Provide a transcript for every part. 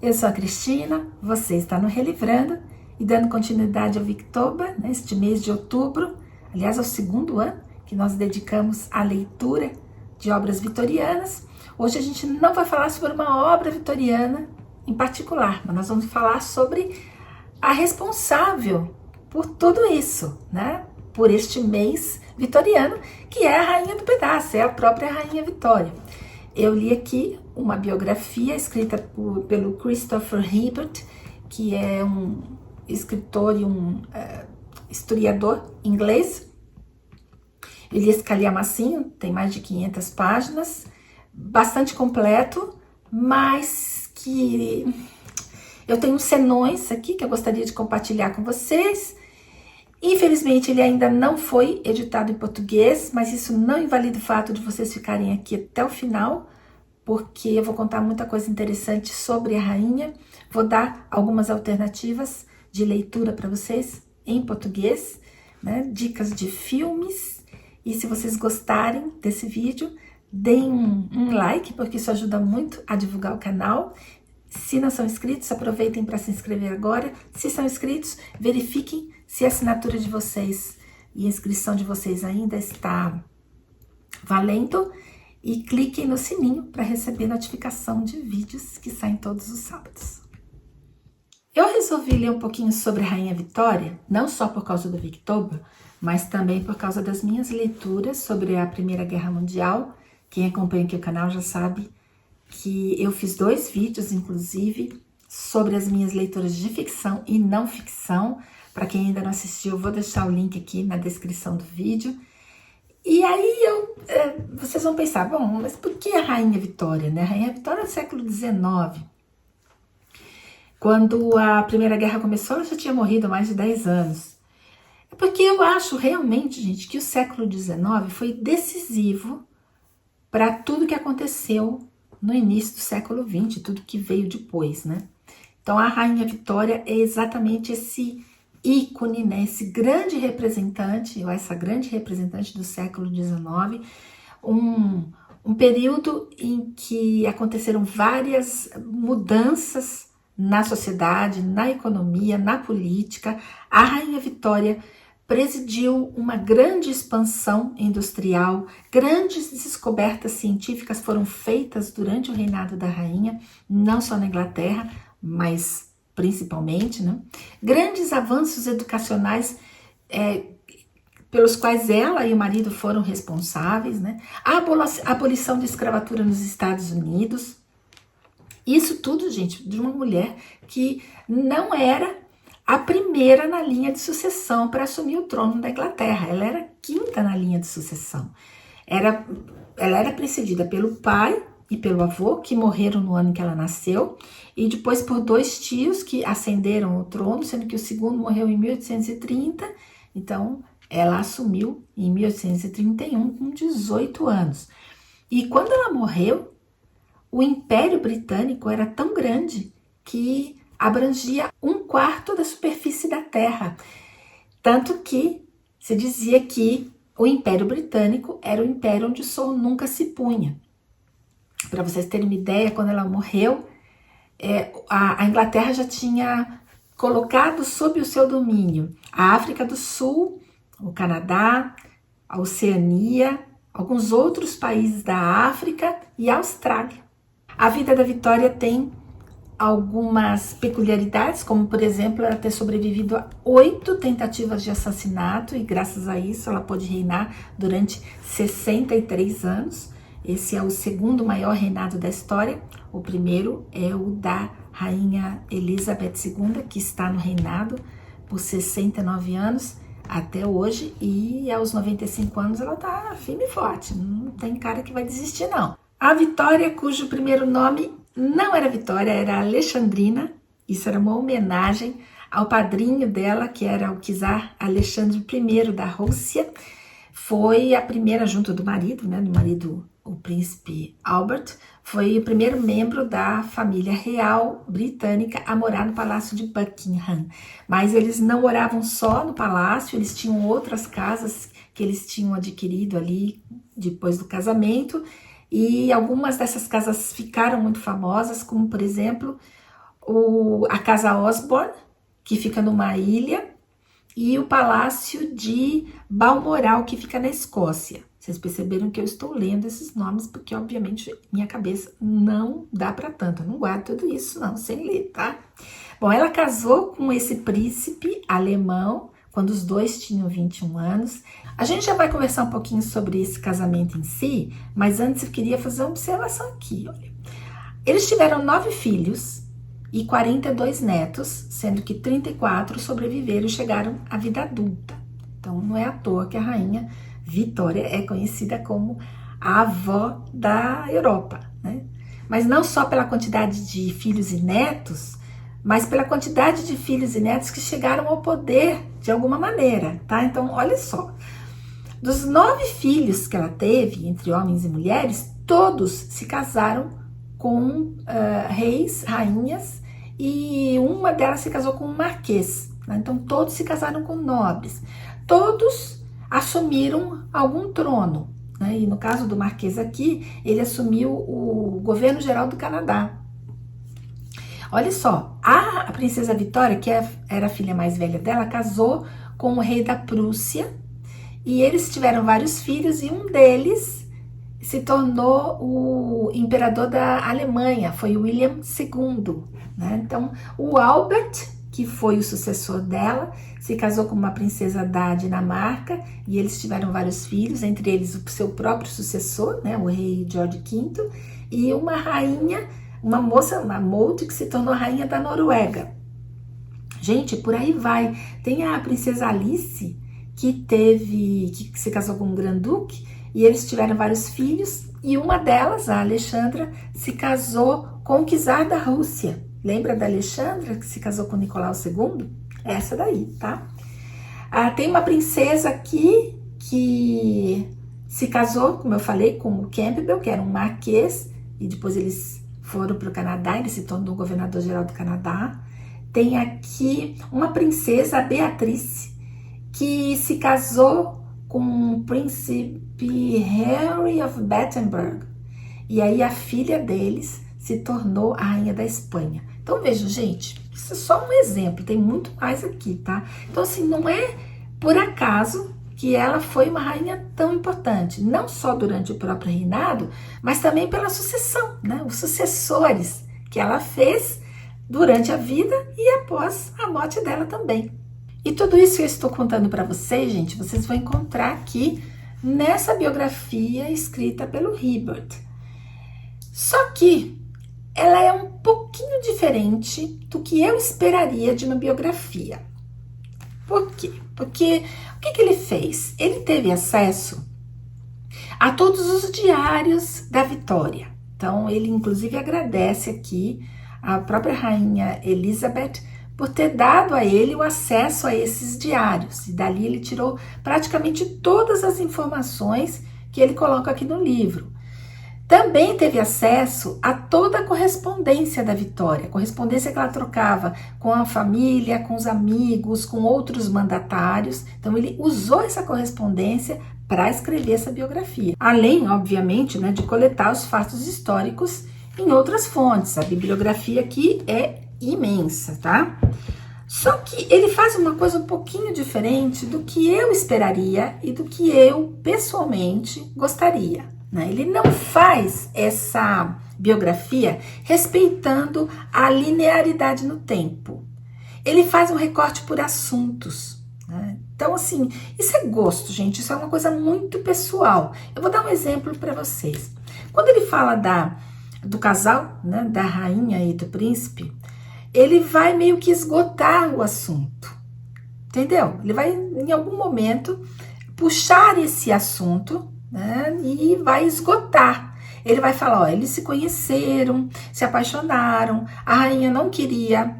Eu sou a Cristina, você está no Relivrando e dando continuidade ao Victober, neste mês de outubro, aliás, ao segundo ano que nós dedicamos à leitura de obras vitorianas. Hoje a gente não vai falar sobre uma obra vitoriana em particular, mas nós vamos falar sobre a responsável por tudo isso, né? Por este mês vitoriano, que é a Rainha do Pedaço, é a própria Rainha Vitória. Eu li aqui uma biografia escrita pelo Christopher Hibbert, que é um escritor e um historiador inglês. Eu li esse calhamacinho, tem mais de 500 páginas, bastante completo, mas que eu tenho uns senões aqui que eu gostaria de compartilhar com vocês. Infelizmente, ele ainda não foi editado em português, mas isso não invalida o fato de vocês ficarem aqui até o final, porque eu vou contar muita coisa interessante sobre a rainha. Vou dar algumas alternativas de leitura para vocês em português, né? Dicas de filmes. E se vocês gostarem desse vídeo, deem um like, porque isso ajuda muito a divulgar o canal. Se não são inscritos, aproveitem para se inscrever agora. Se são inscritos, verifiquem se a assinatura de vocês e a inscrição de vocês ainda está valendo. E cliquem no sininho para receber notificação de vídeos que saem todos os sábados. Eu resolvi ler um pouquinho sobre a Rainha Vitória, não só por causa do Victober, mas também por causa das minhas leituras sobre a Primeira Guerra Mundial. Quem acompanha aqui o canal já sabe que eu fiz 2 vídeos, inclusive, sobre as minhas leituras de ficção e não ficção. Para quem ainda não assistiu, eu vou deixar o link aqui na descrição do vídeo. E aí vocês vão pensar, bom, mas por que a Rainha Vitória, né? A Rainha Vitória é do século XIX. Quando a Primeira Guerra começou, ela já tinha morrido há mais de 10 anos. É porque eu acho realmente, gente, que o século XIX foi decisivo para tudo que aconteceu no início do século XX, tudo que veio depois, né? Então, a Rainha Vitória é exatamente esse ícone, né? Esse grande representante, ou essa grande representante do século XIX, um período em que aconteceram várias mudanças na sociedade, na economia, na política. A Rainha Vitória presidiu uma grande expansão industrial, grandes descobertas científicas foram feitas durante o reinado da rainha, não só na Inglaterra, mas principalmente, né? Grandes avanços educacionais pelos quais ela e o marido foram responsáveis, né? A abolição da escravatura nos Estados Unidos. Isso tudo, gente, de uma mulher que não era a primeira na linha de sucessão para assumir o trono da Inglaterra. Ela era a 5ª na linha de sucessão. Ela era precedida pelo pai e pelo avô, que morreram no ano em que ela nasceu, e depois por 2 tios que ascenderam o trono, sendo que o segundo morreu em 1830, então ela assumiu em 1831 com 18 anos. E quando ela morreu, o Império Britânico era tão grande que abrangia 1/4 da superfície da Terra. Tanto que se dizia que o Império Britânico era o império onde o sol nunca se punha. Para vocês terem uma ideia, quando ela morreu, a Inglaterra já tinha colocado sob o seu domínio a África do Sul, o Canadá, a Oceania, alguns outros países da África e a Austrália. A vida da Vitória tem algumas peculiaridades, como por exemplo, ela ter sobrevivido a 8 tentativas de assassinato e graças a isso ela pôde reinar durante 63 anos. Esse é o segundo maior reinado da história. O primeiro é o da Rainha Elizabeth II, que está no reinado por 69 anos até hoje, e aos 95 anos ela tá firme e forte, não tem cara que vai desistir não. A Vitória, cujo primeiro nome não era Vitória, era Alexandrina, isso era uma homenagem ao padrinho dela, que era o czar Alexandre I da Rússia. Foi a primeira, junto do marido, né, do marido, o príncipe Albert, foi o primeiro membro da família real britânica a morar no Palácio de Buckingham. Mas eles não moravam só no palácio, eles tinham outras casas que eles tinham adquirido ali depois do casamento, e algumas dessas casas ficaram muito famosas, como por exemplo a Casa Osborne, que fica numa ilha, e o Palácio de Balmoral, que fica na Escócia. Vocês perceberam que eu estou lendo esses nomes, porque obviamente minha cabeça não dá para tanto. Eu não guardo tudo isso não, sem ler, tá? Bom, ela casou com esse príncipe alemão, quando os dois tinham 21 anos. A gente já vai conversar um pouquinho sobre esse casamento em si, mas antes eu queria fazer uma observação aqui, olha. Eles tiveram 9 filhos e 42 netos, sendo que 34 sobreviveram e chegaram à vida adulta. Então não é à toa que a rainha Vitória é conhecida como a avó da Europa, né? Mas não só pela quantidade de filhos e netos, mas pela quantidade de filhos e netos que chegaram ao poder de alguma maneira, tá? Então, olha só, dos 9 filhos que ela teve, entre homens e mulheres, todos se casaram com reis, rainhas, e uma delas se casou com um marquês, né? Então, todos se casaram com nobres. Todos assumiram algum trono, né? E no caso do marquês aqui, ele assumiu o governo geral do Canadá. Olha só, a princesa Vitória, que era a filha mais velha dela, casou com o rei da Prússia, e eles tiveram vários filhos, e um deles se tornou o imperador da Alemanha, foi William II, né? Então, o Albert, que foi o sucessor dela, se casou com uma princesa da Dinamarca, e eles tiveram vários filhos, entre eles o seu próprio sucessor, né, o rei George V, e uma rainha, uma moça, uma Maud, que se tornou rainha da Noruega. Gente, por aí vai. Tem a princesa Alice, que se casou com um grande-duque, e eles tiveram vários filhos, e uma delas, a Alexandra, se casou com o czar da Rússia. Lembra da Alexandra, que se casou com Nicolau II? Essa daí, tá? Tem uma princesa aqui que se casou, como eu falei, com o Campbell, que era um marquês, e depois eles foram para o Canadá, ele se tornou governador-geral do Canadá. Tem aqui uma princesa, a Beatriz, que se casou com o príncipe Henry of Battenberg. E aí a filha deles se tornou a rainha da Espanha. Então vejam, gente, isso é só um exemplo, tem muito mais aqui, tá? Então assim, não é por acaso que ela foi uma rainha tão importante, não só durante o próprio reinado, mas também pela sucessão, né? Os sucessores que ela fez durante a vida e após a morte dela também. E tudo isso que eu estou contando para vocês, gente, vocês vão encontrar aqui nessa biografia escrita pelo Hibbert. Só que ela é um pouquinho diferente do que eu esperaria de uma biografia. Por quê? Porque o que ele fez? Ele teve acesso a todos os diários da Vitória. Então, ele inclusive agradece aqui a própria rainha Elizabeth por ter dado a ele o acesso a esses diários. E dali ele tirou praticamente todas as informações que ele coloca aqui no livro. Também teve acesso a toda a correspondência da Vitória, correspondência que ela trocava com a família, com os amigos, com outros mandatários. Então ele usou essa correspondência para escrever essa biografia. Além, obviamente, né, de coletar os fatos históricos em outras fontes. A bibliografia aqui é imensa, tá? Só que ele faz uma coisa um pouquinho diferente do que eu esperaria e do que eu, pessoalmente, gostaria. Ele não faz essa biografia respeitando a linearidade no tempo. Ele faz um recorte por assuntos, né? Então, assim, isso é gosto, gente. Isso é uma coisa muito pessoal. Eu vou dar um exemplo para vocês. Quando ele fala do casal, né, da rainha e do príncipe, ele vai meio que esgotar o assunto, entendeu? Ele vai, em algum momento, puxar esse assunto, né, e vai esgotar. Ele vai falar, ó, eles se conheceram, se apaixonaram, a rainha não queria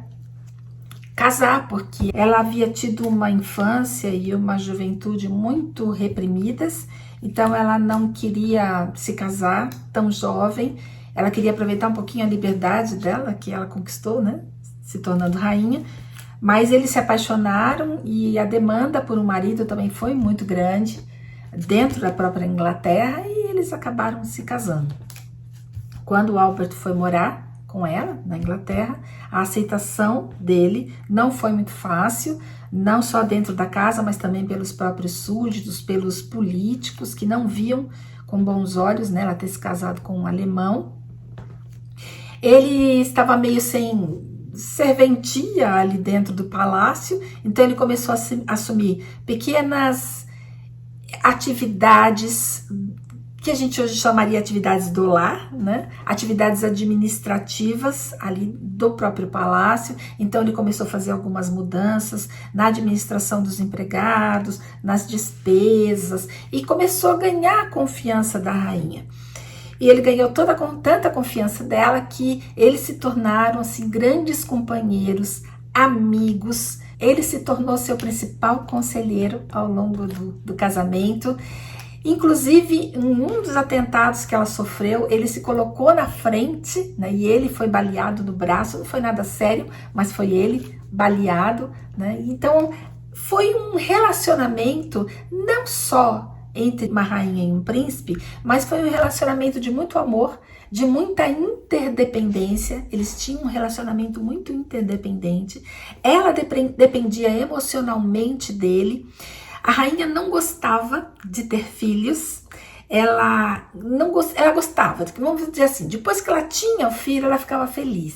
casar porque ela havia tido uma infância e uma juventude muito reprimidas, então ela não queria se casar tão jovem, ela queria aproveitar um pouquinho a liberdade dela, que ela conquistou, né, se tornando rainha, mas eles se apaixonaram e a demanda por um marido também foi muito grande dentro da própria Inglaterra e eles acabaram se casando. Quando o Albert foi morar com ela na Inglaterra. A aceitação dele não foi muito fácil, não só dentro da casa, mas também pelos próprios súditos, pelos políticos que não viam com bons olhos, né, ela ter se casado com um alemão. Ele estava meio sem serventia ali dentro do palácio, então ele começou a assumir pequenas atividades que a gente hoje chamaria atividades do lar, né? Atividades administrativas ali do próprio palácio. Então ele começou a fazer algumas mudanças na administração dos empregados, nas despesas, e começou a ganhar a confiança da rainha. E ele ganhou tanta confiança dela que eles se tornaram assim grandes companheiros, amigos. Ele se tornou seu principal conselheiro ao longo do casamento. Inclusive, em um dos atentados que ela sofreu, ele se colocou na frente, né, e ele foi baleado no braço. Não foi nada sério, mas foi ele baleado, né? Então, foi um relacionamento não só entre uma rainha e um príncipe, mas foi um relacionamento de muito amor, de muita interdependência. Eles tinham um relacionamento muito interdependente. Ela dependia emocionalmente dele. A rainha não gostava de ter filhos. Ela gostava, vamos dizer assim, depois que ela tinha o filho, ela ficava feliz.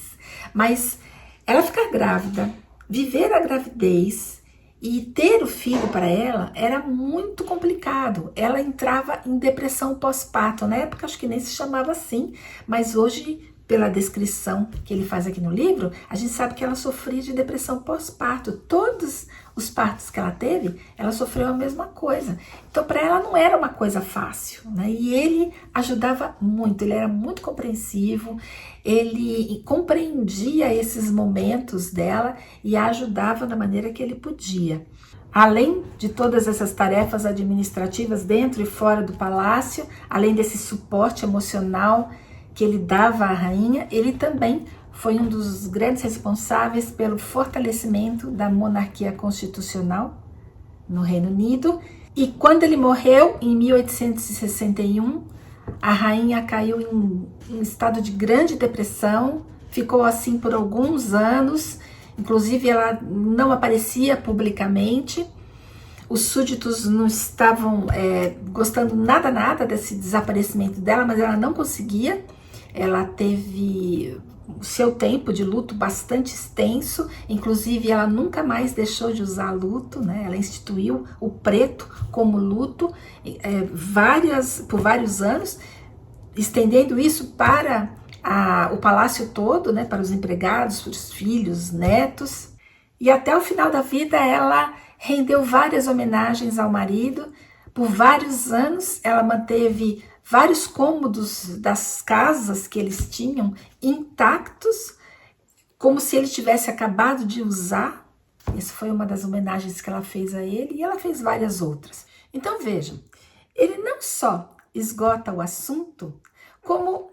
Mas ela ficar grávida, viver a gravidez e ter o filho para ela era muito complicado. Ela entrava em depressão pós-parto. Na época acho que nem se chamava assim, mas hoje, pela descrição que ele faz aqui no livro, a gente sabe que ela sofria de depressão pós-parto. Todos os partos que ela teve, ela sofreu a mesma coisa. Então, para ela não era uma coisa fácil, né? E ele ajudava muito, ele era muito compreensivo, ele compreendia esses momentos dela e a ajudava da maneira que ele podia. Além de todas essas tarefas administrativas dentro e fora do palácio, além desse suporte emocional que ele dava à rainha, ele também foi um dos grandes responsáveis pelo fortalecimento da monarquia constitucional no Reino Unido. E quando ele morreu, em 1861, a rainha caiu em um estado de grande depressão, ficou assim por alguns anos, inclusive ela não aparecia publicamente. Os súditos não estavam gostando nada desse desaparecimento dela, mas ela não conseguia. Ela teve o seu tempo de luto bastante extenso, inclusive ela nunca mais deixou de usar luto, né? Ela instituiu o preto como luto por vários anos, estendendo isso para o palácio todo, né? Para os empregados, para os filhos, netos. E até o final da vida ela rendeu várias homenagens ao marido. Por vários anos ela manteve vários cômodos das casas que eles tinham intactos, como se ele tivesse acabado de usar. Essa foi uma das homenagens que ela fez a ele, e ela fez várias outras. Então vejam, ele não só esgota o assunto, como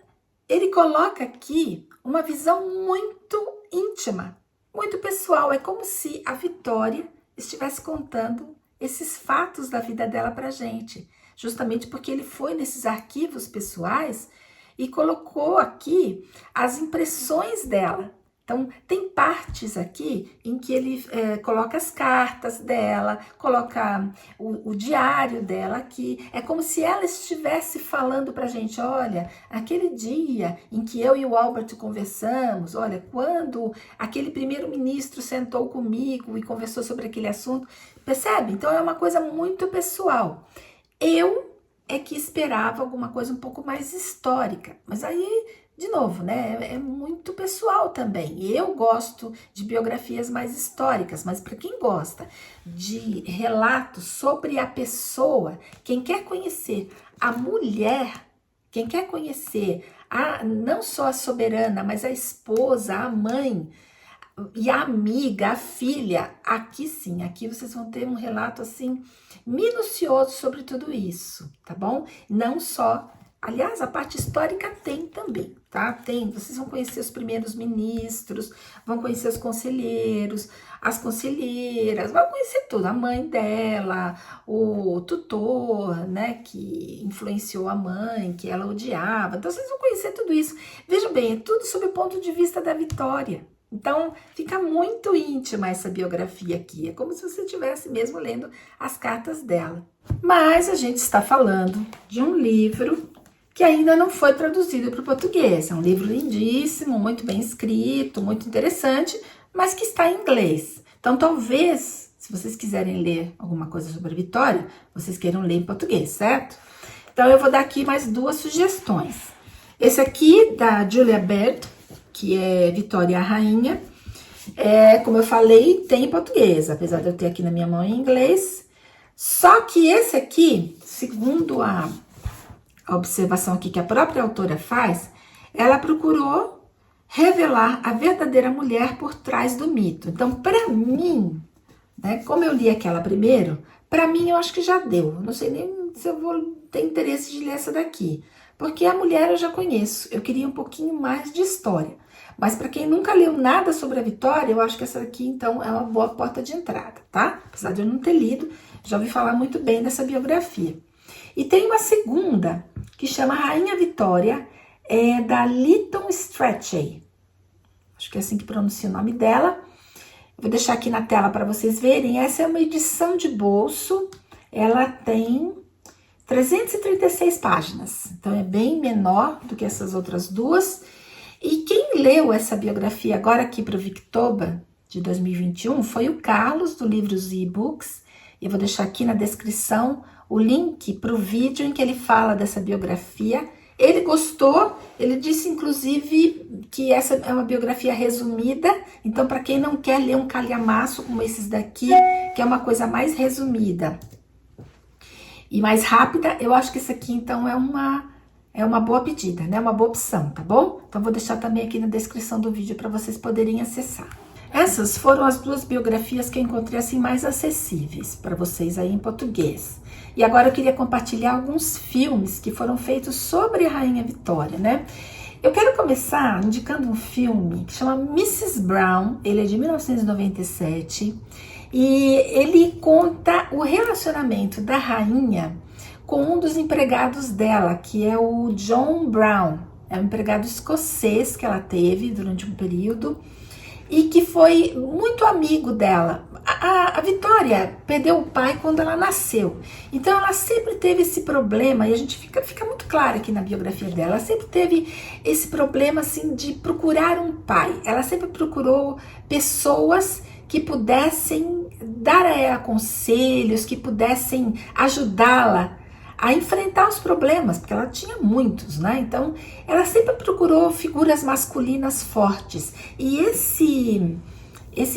ele coloca aqui uma visão muito íntima, muito pessoal. É como se a Vitória estivesse contando esses fatos da vida dela pra gente, justamente porque ele foi nesses arquivos pessoais e colocou aqui as impressões dela. Então, tem partes aqui em que ele coloca as cartas dela, coloca o diário dela aqui. É como se ela estivesse falando pra gente: olha, aquele dia em que eu e o Albert conversamos, olha, quando aquele primeiro-ministro sentou comigo e conversou sobre aquele assunto. Percebe? Então, é uma coisa muito pessoal. Eu é que esperava alguma coisa um pouco mais histórica, mas aí, de novo, né, é muito pessoal também. Eu gosto de biografias mais históricas, mas para quem gosta de relatos sobre a pessoa, quem quer conhecer a mulher, quem quer conhecer não só a soberana, mas a esposa, a mãe, e a amiga, a filha, aqui sim, aqui vocês vão ter um relato assim minucioso sobre tudo isso, tá bom? Não só Aliás, a parte histórica tem também, tá? Tem, vocês vão conhecer os primeiros ministros, vão conhecer os conselheiros, as conselheiras, vão conhecer tudo, a mãe dela, o tutor, né, que influenciou a mãe, que ela odiava. Então, vocês vão conhecer tudo isso. Vejam bem, é tudo sob o ponto de vista da Vitória. Então, fica muito íntima essa biografia aqui. É como se você estivesse mesmo lendo as cartas dela. Mas a gente está falando de um livro que ainda não foi traduzido para o português. É um livro lindíssimo, muito bem escrito, muito interessante, mas que está em inglês. Então, talvez, se vocês quiserem ler alguma coisa sobre a Vitória, vocês queiram ler em português, certo? Então, eu vou dar aqui mais 2 sugestões. Esse aqui, da Julia Baird, que é Vitória a Rainha. Como eu falei, tem em português, apesar de eu ter aqui na minha mão em inglês. Só que esse aqui, segundo a observação aqui que a própria autora faz, ela procurou revelar a verdadeira mulher por trás do mito. Então, para mim, né, como eu li aquela primeiro, para mim eu acho que já deu. Não sei nem se eu vou ter interesse de ler essa daqui, porque a mulher eu já conheço. Eu queria um pouquinho mais de história. Mas para quem nunca leu nada sobre a Vitória, eu acho que essa aqui, então, é uma boa porta de entrada, tá? Apesar de eu não ter lido, já ouvi falar muito bem dessa biografia. E tem uma segunda, que chama Rainha Vitória, da Lytton Strachey. Acho que é assim que pronuncia o nome dela. Eu vou deixar aqui na tela para vocês verem. Essa é uma edição de bolso. Ela tem 336 páginas. Então, é bem menor do que essas outras 2. E quem leu essa biografia agora aqui para o Victoba, de 2021, foi o Carlos, do Livros e E-Books. Eu vou deixar aqui na descrição o link para o vídeo em que ele fala dessa biografia. Ele gostou, ele disse inclusive que essa é uma biografia resumida, então para quem não quer ler um calhamaço como esses daqui, que é uma coisa mais resumida e mais rápida, eu acho que isso aqui então é uma boa pedida, né? Uma boa opção, tá bom? Então vou deixar também aqui na descrição do vídeo para vocês poderem acessar. Essas foram as 2 biografias que eu encontrei assim mais acessíveis para vocês aí em português. E agora eu queria compartilhar alguns filmes que foram feitos sobre a Rainha Vitória, né? Eu quero começar indicando um filme que chama Mrs. Brown, ele é de 1997, e ele conta o relacionamento da rainha com um dos empregados dela, que é o John Brown. É um empregado escocês que ela teve durante um período e que foi muito amigo dela. A Vitória perdeu o pai quando ela nasceu, então ela sempre teve esse problema, e a gente fica muito claro aqui na biografia dela, ela sempre teve esse problema assim de procurar um pai. Ela sempre procurou pessoas que pudessem dar a ela conselhos, que pudessem ajudá-la a enfrentar os problemas, porque ela tinha muitos, né? Então, ela sempre procurou figuras masculinas fortes. E esse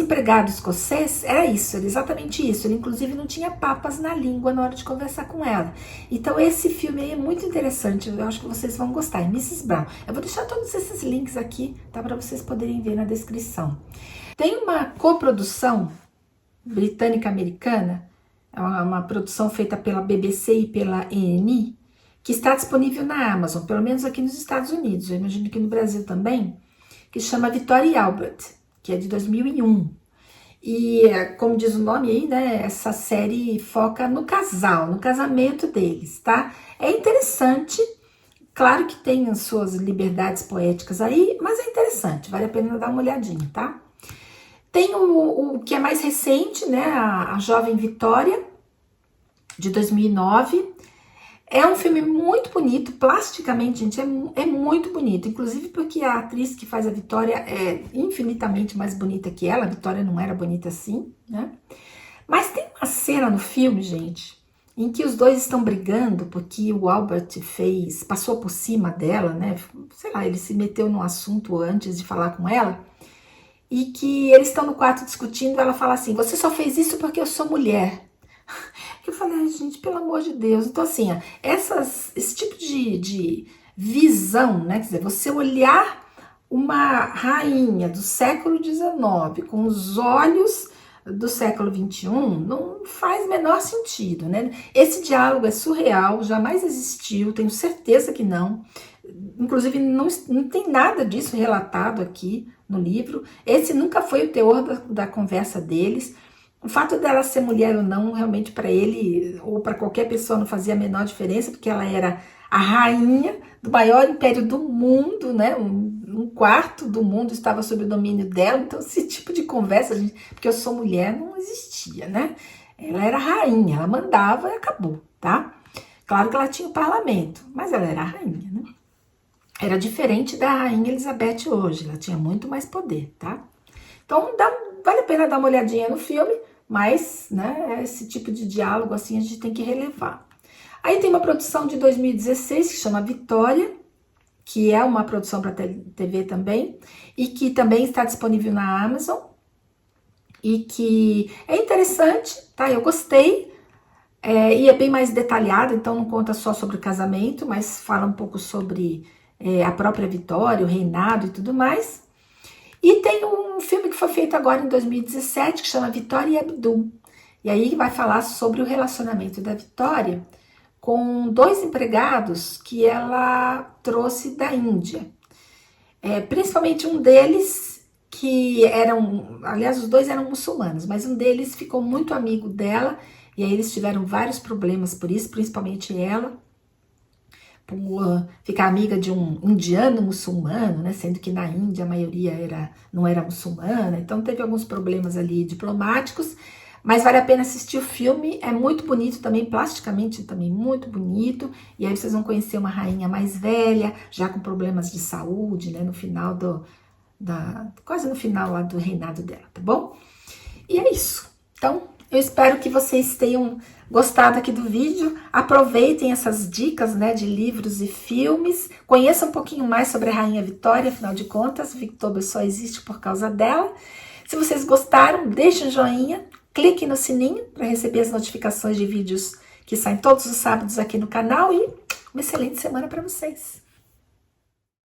empregado escocês era isso, era exatamente isso. Ele, inclusive, não tinha papas na língua na hora de conversar com ela. Então, esse filme aí é muito interessante. Eu acho que vocês vão gostar. É Mrs. Brown. Eu vou deixar todos esses links aqui, tá? Para vocês poderem ver na descrição. Tem uma coprodução britânica-americana, é uma produção feita pela BBC e pela ENI, que está disponível na Amazon, pelo menos aqui nos Estados Unidos, eu imagino que no Brasil também, que chama Victoria e Albert, que é de 2001. E, como diz o nome aí, né, essa série foca no casal, no casamento deles, tá? É interessante, claro que tem as suas liberdades poéticas aí, mas é interessante, vale a pena dar uma olhadinha, tá? Tem o que é mais recente, né, a Jovem Vitória, de 2009. É um filme muito bonito, plasticamente, gente, é muito bonito. Inclusive porque a atriz que faz a Vitória é infinitamente mais bonita que ela. A Vitória não era bonita assim, né? Mas tem uma cena no filme, gente, em que os dois estão brigando porque o Albert passou por cima dela, né? Sei lá, ele se meteu no assunto antes de falar com ela. E que eles estão no quarto discutindo, ela fala assim, você só fez isso porque eu sou mulher. Eu falei, ai, gente, pelo amor de Deus. Então, assim, ó, esse tipo de visão, né? Quer dizer, você olhar uma rainha do século XIX com os olhos do século XXI não faz menor sentido, né? Esse diálogo é surreal, jamais existiu, tenho certeza que não. Inclusive, não tem nada disso relatado aqui no livro. Esse nunca foi o teor da conversa deles. O fato dela ser mulher ou não, realmente para ele ou para qualquer pessoa não fazia a menor diferença, porque ela era a rainha do maior império do mundo, né? Um quarto do mundo estava sob o domínio dela. Então esse tipo de conversa, gente, porque eu sou mulher, não existia, né? Ela era a rainha, ela mandava e acabou, tá? Claro que ela tinha o parlamento, mas ela era a rainha, né? Era diferente da rainha Elizabeth hoje, ela tinha muito mais poder, tá? Então vale a pena dar uma olhadinha no filme, mas, né, esse tipo de diálogo assim a gente tem que relevar. Aí tem uma produção de 2016 que chama Vitória, que é uma produção para TV também, e que também está disponível na Amazon, e que é interessante, tá? Eu gostei, e é bem mais detalhado, então não conta só sobre o casamento, mas fala um pouco sobre a própria Vitória, o reinado e tudo mais. E tem um filme que foi feito agora em 2017, que chama Vitória e Abdul. E aí vai falar sobre o relacionamento da Vitória com 2 empregados que ela trouxe da Índia. Principalmente um deles, que aliás, os 2 eram muçulmanos, mas um deles ficou muito amigo dela, e aí eles tiveram vários problemas por isso, principalmente ela, por ficar amiga de um indiano muçulmano, né, sendo que na Índia a maioria não era muçulmana, então teve alguns problemas ali diplomáticos, mas vale a pena assistir o filme, é muito bonito também, plasticamente também muito bonito, e aí vocês vão conhecer uma rainha mais velha, já com problemas de saúde, né, no final quase no final lá do reinado dela, tá bom? E é isso. Então, eu espero que vocês tenham gostado aqui do vídeo, aproveitem essas dicas, né, de livros e filmes, conheçam um pouquinho mais sobre a Rainha Vitória, afinal de contas, Victoria só existe por causa dela. Se vocês gostaram, deixem um joinha, clique no sininho para receber as notificações de vídeos que saem todos os sábados aqui no canal e uma excelente semana para vocês.